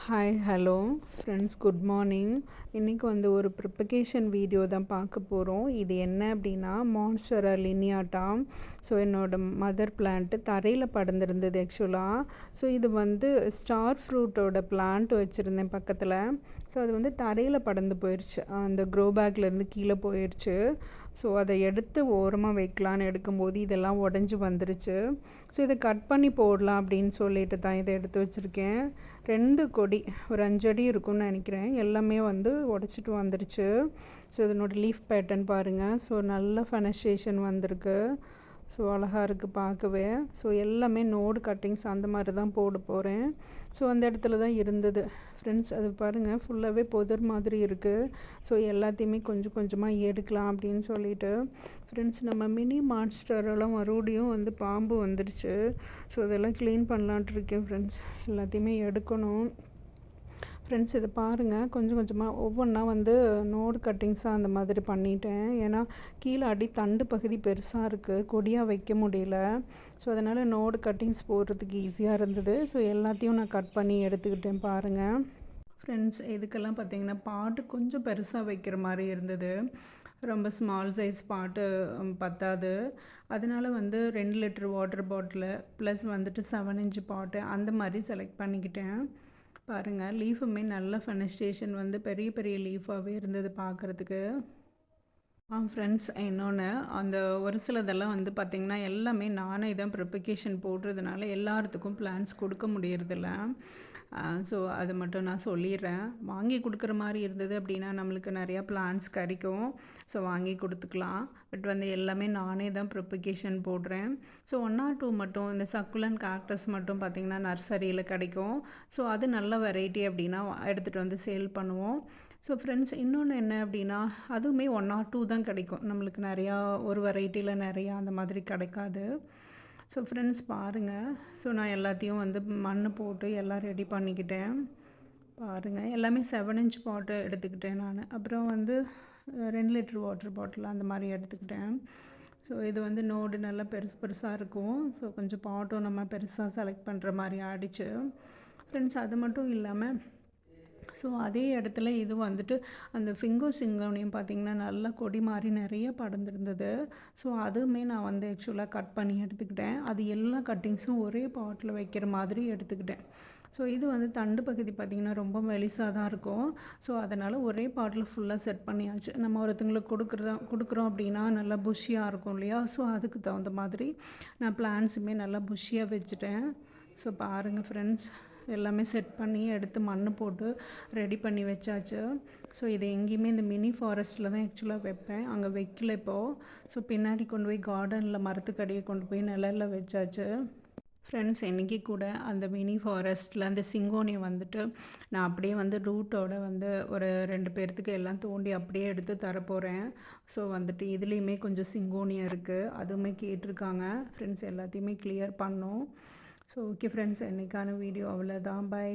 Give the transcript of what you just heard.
Hi hello friends, good morning. இன்றைக்கி வந்து ஒரு ப்ரிப்பகேஷன் வீடியோ தான் பார்க்க போகிறோம். இது என்ன அப்படின்னா மான்ஸ்டரா லினியாட்டா. ஸோ என்னோடய மதர் பிளான்ட்டு தரையில் படர்ந்துருந்தது ஆக்சுவலாக. ஸோ இது வந்து ஸ்டார் ஃப்ரூட்டோட பிளான்ட் வச்சுருந்தேன் பக்கத்தில். ஸோ அது வந்து தரையில் படர்ந்து போயிடுச்சு, அந்த க்ரோ பேக்லேருந்து கீழே போயிடுச்சு. ஸோ அதை எடுத்து ஓரமாக வைக்கலான்னு எடுக்கும்போது இதெல்லாம் உடஞ்சி வந்துருச்சு. ஸோ இதை கட் பண்ணி போடலாம் அப்படின்னு சொல்லிட்டு தான் இதை எடுத்து வச்சுருக்கேன். 2 கொடி ஒரு 5 அடி இருக்கும்னு நினைக்கிறேன். எல்லாமே வந்து உடச்சிட்டு வந்துருச்சு. ஸோ இதனோட லீஃப் பேட்டர்ன் பாருங்கள். ஸோ நல்ல ஃபெனஸ்ட்ரேஷன் வந்திருக்கு. ஸோ அழகாக இருக்குது பார்க்கவே. ஸோ எல்லாமே நோடு கட்டிங்ஸ் அந்த மாதிரி தான் போட போகிறேன். ஸோ அந்த இடத்துல தான் இருந்தது ஃப்ரெண்ட்ஸ். அது பாருங்கள், ஃபுல்லாகவே புதர் மாதிரி இருக்குது. ஸோ எல்லாத்தையுமே கொஞ்சம் கொஞ்சமாக எடுக்கலாம் அப்படின்னு சொல்லிட்டு ஃப்ரெண்ட்ஸ், நம்ம மினி மான்ஸ்டரெல்லாம் மறுபடியும் வந்து பாம்பு வந்துடுச்சு. ஸோ அதெல்லாம் க்ளீன் பண்ணலான்ட்டு இருக்கேன் ஃப்ரெண்ட்ஸ். எல்லாத்தையுமே எடுக்கணும் ஃப்ரெண்ட்ஸ். இதை பாருங்கள், கொஞ்சம் கொஞ்சமாக ஒவ்வொன்றா வந்து நோடு கட்டிங்ஸாக அந்த மாதிரி பண்ணிட்டேன். ஏன்னா கீழே அடி தண்டு பகுதி பெருசாக இருக்குது, கொடியாக வைக்க முடியல. ஸோ அதனால் நோடு கட்டிங்ஸ் போடுறதுக்கு ஈஸியாக இருந்தது. ஸோ எல்லாத்தையும் நான் கட் பண்ணி எடுத்துக்கிட்டேன் பாருங்கள் ஃப்ரெண்ட்ஸ். இதுக்கெல்லாம் பார்த்திங்கன்னா பாட்டு கொஞ்சம் பெருசாக வைக்கிற மாதிரி இருந்தது. ரொம்ப ஸ்மால் சைஸ் பாட்டு பத்தாது. அதனால் வந்து 2 லிட்டர் வாட்டர் பாட்டிலு ப்ளஸ் வந்துட்டு 7 இன்ச் பாட்டு அந்த மாதிரி செலக்ட் பண்ணிக்கிட்டேன். பாருங்கள், லீஃபுமே நல்ல ஃபெனஸ்ட்ரேஷன் வந்து பெரிய பெரிய லீஃபாகவே இருந்தது பார்க்குறதுக்கு. ஃப்ரெண்ட்ஸ், இன்னொன்று அந்த ஒரு சிலதெல்லாம் வந்து பார்த்திங்கன்னா எல்லாமே நானே தான் ப்ரிப்பகேஷன் போடுறதுனால எல்லாத்துக்கும் பிளான்ஸ் கொடுக்க முடியறதில்ல. ஸோ அது மட்டும் நான் சொல்லிடுறேன். வாங்கி கொடுக்குற மாதிரி இருந்தது அப்படின்னா நம்மளுக்கு நிறையா பிளான்ஸ் கிடைக்கும். ஸோ வாங்கி கொடுத்துக்கலாம். பட் வந்து எல்லாமே நானே தான் ப்ரிப்பகேஷன் போடுறேன். ஸோ 1 or 2 மட்டும் இந்த சக்குலன் கேக்டஸ் மட்டும் பார்த்திங்கன்னா நர்சரியில் கிடைக்கும். ஸோ அது நல்ல வெரைட்டி அப்படின்னா எடுத்துகிட்டு வந்து சேல் பண்ணுவோம். ஸோ ஃப்ரெண்ட்ஸ், இன்னொன்று என்ன அப்படின்னா அதுவுமே 1 or 2 தான் கிடைக்கும். நம்மளுக்கு நிறையா ஒரு வெரைட்டியில் நிறையா அந்த மாதிரி கிடைக்காது. ஸோ ஃப்ரெண்ட்ஸ் பாருங்கள், ஸோ நான் எல்லாத்தையும் வந்து மண் போட்டு எல்லாம் ரெடி பண்ணிக்கிட்டேன். பாருங்கள், எல்லாமே 7 இன்ச் பாட்டு எடுத்துக்கிட்டேன் நான். அப்புறம் வந்து 2 லிட்டர் வாட்டர் பாட்டில் அந்த மாதிரி எடுத்துக்கிட்டேன். ஸோ இது வந்து நோடு நல்லா பெருசு பெருசாக இருக்கும். ஸோ கொஞ்சம் பாட்டும் நம்ம பெருசாக செலக்ட் பண்ணுற மாதிரி ஆடிச்சு ஃப்ரெண்ட்ஸ். அது மட்டும் இல்லாமல் ஸோ அதே இடத்துல இது வந்துட்டு அந்த ஃபிங்கோ சிங்கோனியம் பார்த்திங்கன்னா நல்லா கொடி மாதிரி நிறைய படர்ந்துருந்தது. ஸோ அதுவுமே நான் வந்து ஆக்சுவலாக கட் பண்ணி எடுத்துக்கிட்டேன். அது எல்லா கட்டிங்ஸும் ஒரே பாட்டில் வைக்கிற மாதிரி எடுத்துக்கிட்டேன். ஸோ இது வந்து தண்டு பகுதி பார்த்திங்கன்னா ரொம்ப மெலிசாக தான் இருக்கும். ஸோ அதனால் ஒரே பாட்டில் ஃபுல்லாக செட் பண்ணியாச்சு. நம்ம ஒருத்தங்களுக்கு கொடுக்குறோம் அப்படின்னா நல்லா புஷ்ஷியாக இருக்கும் இல்லையா. ஸோ அதுக்கு தகுந்த மாதிரி நான் பிளான்ஸுமே நல்லா புஷ்ஷியாக வச்சுட்டேன். ஸோ பாருங்கள் ஃப்ரெண்ட்ஸ், எல்லாமே செட் பண்ணி எடுத்து மண் போட்டு ரெடி பண்ணி வச்சாச்சு. ஸோ இது எங்கேயுமே இந்த மினி ஃபாரஸ்ட்டில் தான் ஆக்சுவலாக வைப்பேன், அங்கே வைக்கல இப்போது. ஸோ பின்னாடி கொண்டு போய் கார்டனில் மரத்துக்கடியை கொண்டு போய் நிழலில் வச்சாச்சு ஃப்ரெண்ட்ஸ். இன்றைக்கி கூட அந்த மினி ஃபாரஸ்ட்டில் அந்த சிங்கோனியம் வந்துட்டு நான் அப்படியே வந்து ரூட்டோட வந்து ஒரு 2 பேர்த்துக்கு எல்லாம் தோண்டி அப்படியே எடுத்து தரப்போகிறேன். ஸோ வந்துட்டு இதுலேயுமே கொஞ்சம் சிங்கோனியம் இருக்குது, அதுவுமே கேட்டிருக்காங்க ஃப்ரெண்ட்ஸ். எல்லாத்தையுமே கிளியர் பண்ணோம். ஸோ ஓகே ஃப்ரெண்ட்ஸ், இன்றைக்கான வீடியோ அவ்வளோதான். பை.